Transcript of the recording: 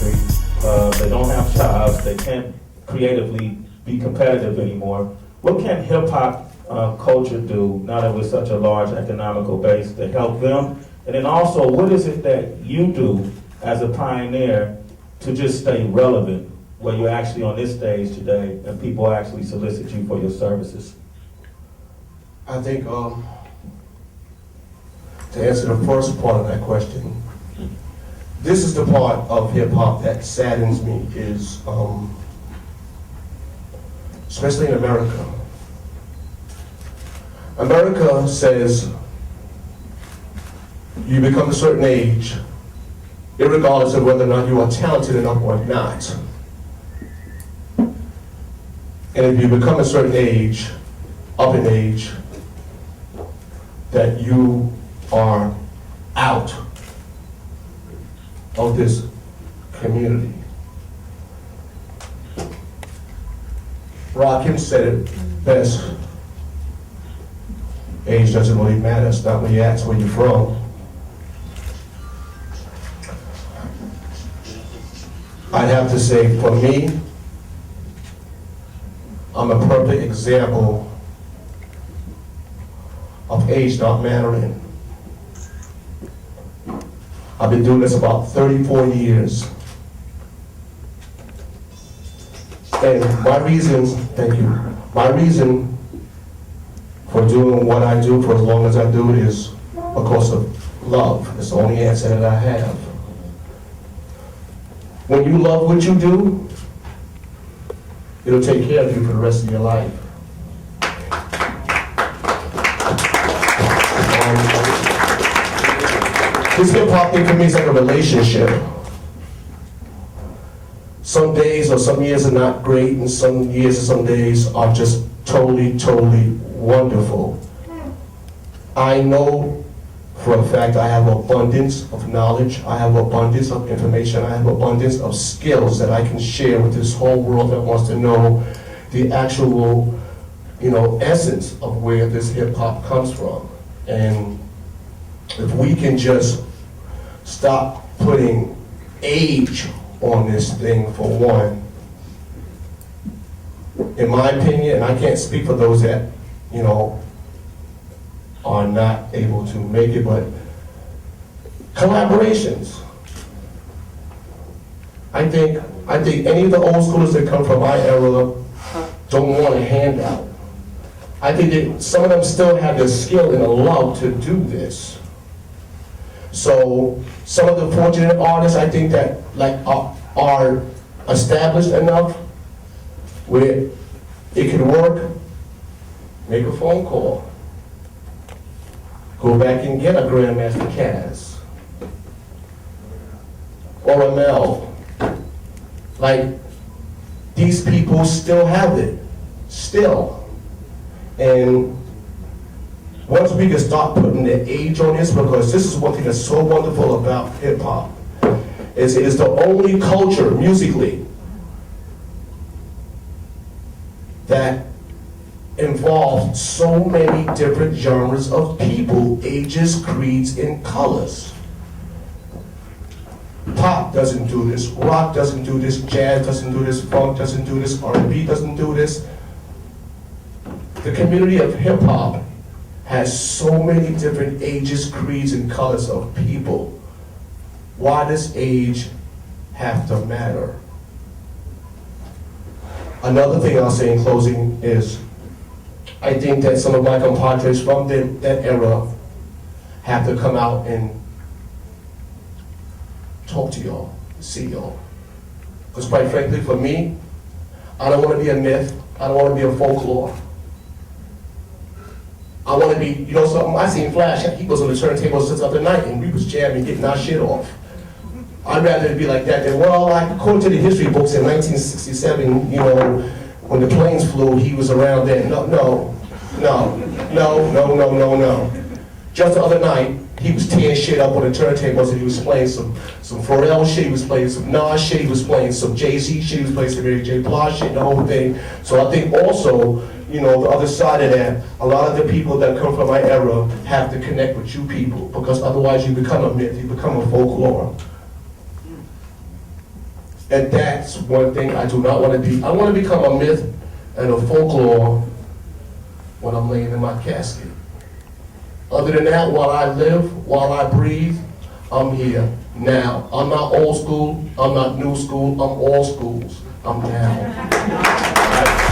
industry. They don't have jobs. They can't creatively be competitive anymore. What can hip-hop culture do, now that we're such a large economical base, to help them? And then also, what is it that you do as a pioneer to just stay relevant, where you're actually on this stage today and people actually solicit you for your services? I think to answer the first part of that question, this is the part of hip hop that saddens me is, especially in America. America says you become a certain age, irregardless of whether or not you are talented enough or not. And if you become a certain age, up in age, that you are out of this community. Rakim said it best. Age doesn't really matter. It's not where you're at, it's where you're from. I'd have to say, for me, I'm a perfect example of age not mattering. I've been doing this about 34 years. And my reason, thank you, my reason for doing what I do for as long as I do it is because of love. It's the only answer that I have. When you love what you do, it'll take care of you for the rest of your life. This hip hop thing for me is like a relationship. Some days or some years are not great, and some years or some days are just totally, totally wonderful. I know for a fact I have abundance of knowledge, I have abundance of information, I have abundance of skills that I can share with this whole world that wants to know the actual, essence of where this hip hop comes from. And if we can just stop putting age on this thing, for one, in my opinion, and I can't speak for those that, are not able to make it, but collaborations. I think any of the old schoolers that come from my era don't want a handout. I think that some of them still have the skill and the love to do this. So some of the fortunate artists, I think that are established enough where it can work. Make a phone call. Go back and get a Grandmaster Cass or a Mel. These people still have it, still. And once we can start putting the age on this, because this is one thing that's so wonderful about hip hop, is it is the only culture musically that involves so many different genres of people, ages, creeds, and colors. Pop doesn't do this, rock doesn't do this, jazz doesn't do this, funk doesn't do this, R&B doesn't do this. The community of hip hop has so many different ages, creeds, and colors of people. Why does age have to matter? Another thing I'll say in closing is, I think that some of my compadres from that era have to come out and talk to y'all, see y'all. Because quite frankly, for me, I don't want to be a myth. I don't want to be a folklore. I want to be, something, I seen Flash, he goes on the turntables since the other night and we was jamming, getting our shit off. I'd rather it be like that than, according to the history books in 1967, when the planes flew, he was around then. No. Just the other night, he was tearing shit up on the turntables and he was playing some Pharrell shit, he was playing some Nas shit, he was playing some Jay-Z shit, he was playing some Mary J. Blige shit, the whole thing. So I think also, the other side of that, a lot of the people that come from my era have to connect with you people, because otherwise you become a myth, you become a folklore. And that's one thing I do not want to be. I want to become a myth and a folklore when I'm laying in my casket. Other than that, while I live, while I breathe, I'm here now. I'm not old school, I'm not new school, I'm all schools. I'm now.